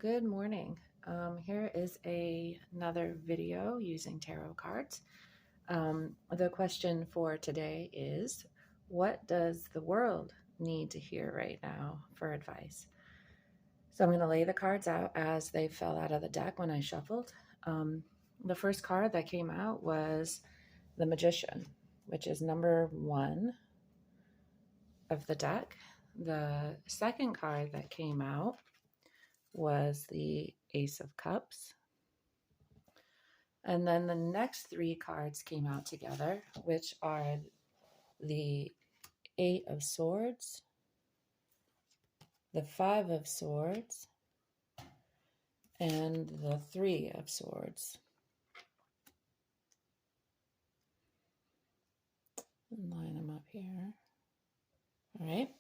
Good morning. Here is another video using tarot cards. The question for today is, what does the world need to hear right now for advice? So I'm going to lay the cards out as they fell out of the deck when I shuffled. The first card that came out was the Magician, which is number 1 of the deck. The second card that came out was the Ace of Cups. And then the next 3 cards came out together, which are the 8 of Swords, the 5 of Swords, and the 3 of Swords. Line them up here. All right.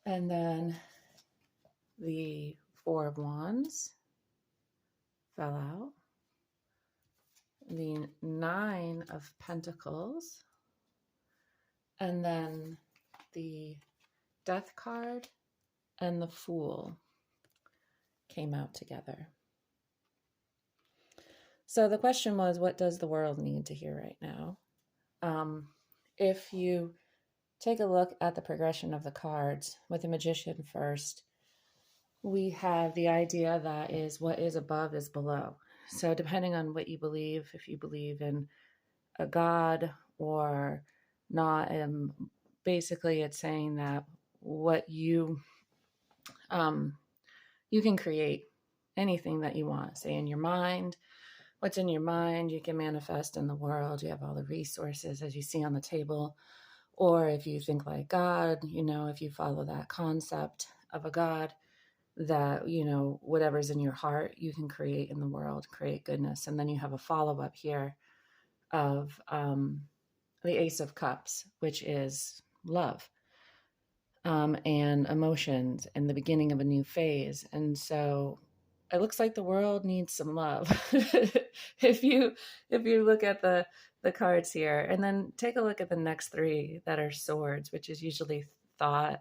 And then the 4 of Wands fell out. The 9 of Pentacles. And then the Death card and the Fool came out together. So the question was, what does the world need to hear right now? If you take a look at the progression of the cards with the Magician first, we have the idea that is what is above is below. So depending on what you believe, if you believe in a God or not, basically it's saying that what you can create anything that you want, say in your mind. What's in your mind, you can manifest in the world. You have all the resources as you see on the table. Or if you think like God, if you follow that concept of a God, that, whatever's in your heart, you can create in the world, create goodness. And then you have a follow-up here of the Ace of Cups, which is love and emotions and the beginning of a new phase. And so it looks like the world needs some love. if you look at the cards here, and then take a look at the next 3 that are swords, which is usually thought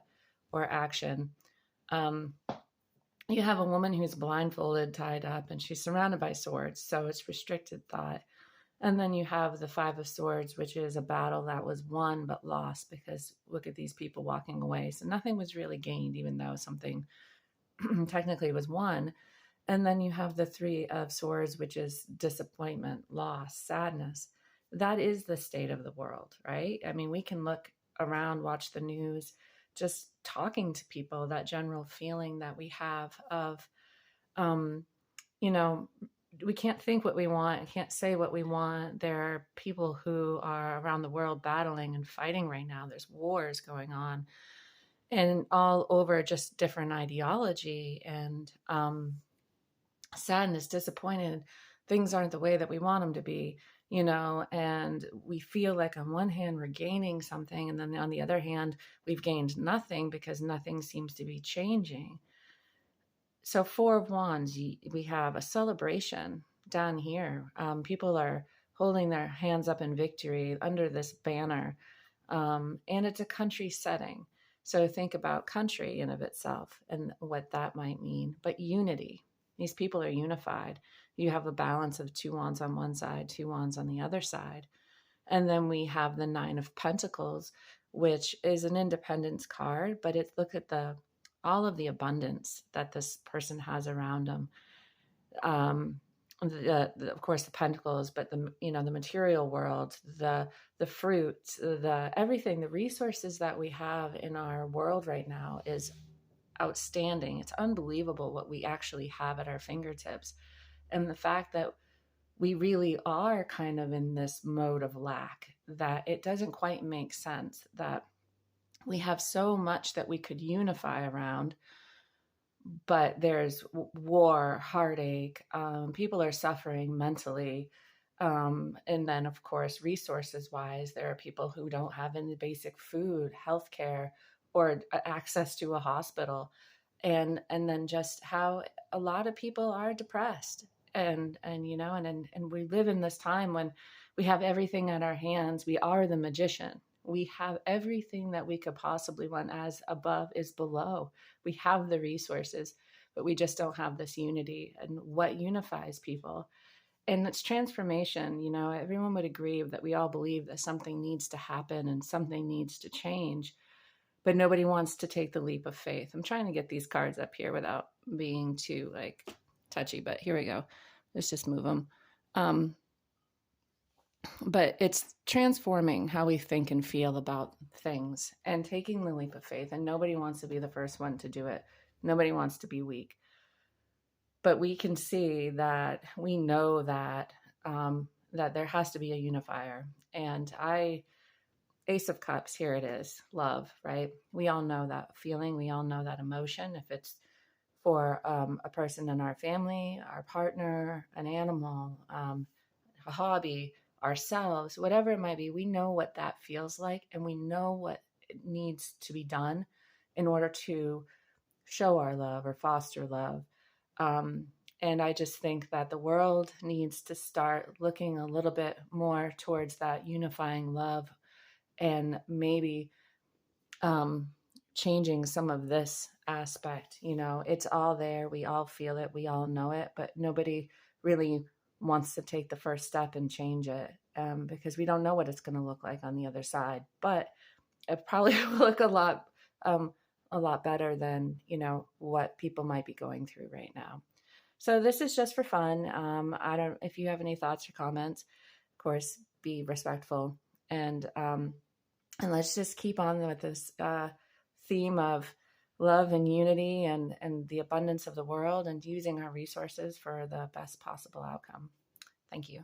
or action. You have a woman who's blindfolded, tied up, and she's surrounded by swords, so it's restricted thought. And then you have the 5 of Swords, which is a battle that was won but lost, because look at these people walking away. So nothing was really gained, even though something technically was won. And then you have the 3 of Swords, which is disappointment, loss, sadness. That is the state of the world, right? I mean, we can look around, watch the news, just talking to people, that general feeling that we have of, we can't think what we want, can't say what we want. There are people who are around the world battling and fighting right now. There's wars going on and all over just different ideology and sadness, disappointed. Things aren't the way that we want them to be, and we feel like on one hand we're gaining something, and then on the other hand we've gained nothing because nothing seems to be changing. So 4 of Wands, we have a celebration down here. People are holding their hands up in victory under this banner. And it's a country setting. So think about country in of itself and what that might mean. But unity. These people are unified. You have a balance of 2 wands on one side, 2 wands on the other side. And then we have the 9 of Pentacles, which is an independence card, but look at all of the abundance that this person has around them. Of course, the pentacles, but the material world, the fruits, everything, the resources that we have in our world right now is outstanding. It's unbelievable what we actually have at our fingertips. And the fact that we really are kind of in this mode of lack, that it doesn't quite make sense, that we have so much that we could unify around, but there's war, heartache, people are suffering mentally. And then, of course, resources wise, there are people who don't have any basic food, healthcare, or access to a hospital. And then just how a lot of people are depressed. And we live in this time when we have everything at our hands. We are the magician. We have everything that we could possibly want. As above is below. We have the resources, but we just don't have this unity. And what unifies people? And it's transformation. Everyone would agree that we all believe that something needs to happen and something needs to change, but nobody wants to take the leap of faith. I'm trying to get these cards up here without being too like touchy, but here we go. Let's just move them. But it's transforming how we think and feel about things and taking the leap of faith. And nobody wants to be the first one to do it. Nobody wants to be weak. But we can see that we know that that there has to be a unifier. And Ace of Cups, here it is, love, right? We all know that feeling. We all know that emotion. If it's for a person in our family, our partner, an animal, a hobby, ourselves, whatever it might be, we know what that feels like, and we know what needs to be done in order to show our love or foster love. Um, and I just think that the world needs to start looking a little bit more towards that unifying love, and maybe um, changing some of this aspect. It's all there. We all feel it. We all know it, but nobody really wants to take the first step and change it, because we don't know what it's going to look like on the other side. But it probably will look a lot better than what people might be going through right now. So this is just for fun. I don't. If you have any thoughts or comments, of course, be respectful, and let's just keep on with this theme of love and unity, and the abundance of the world, and using our resources for the best possible outcome. Thank you.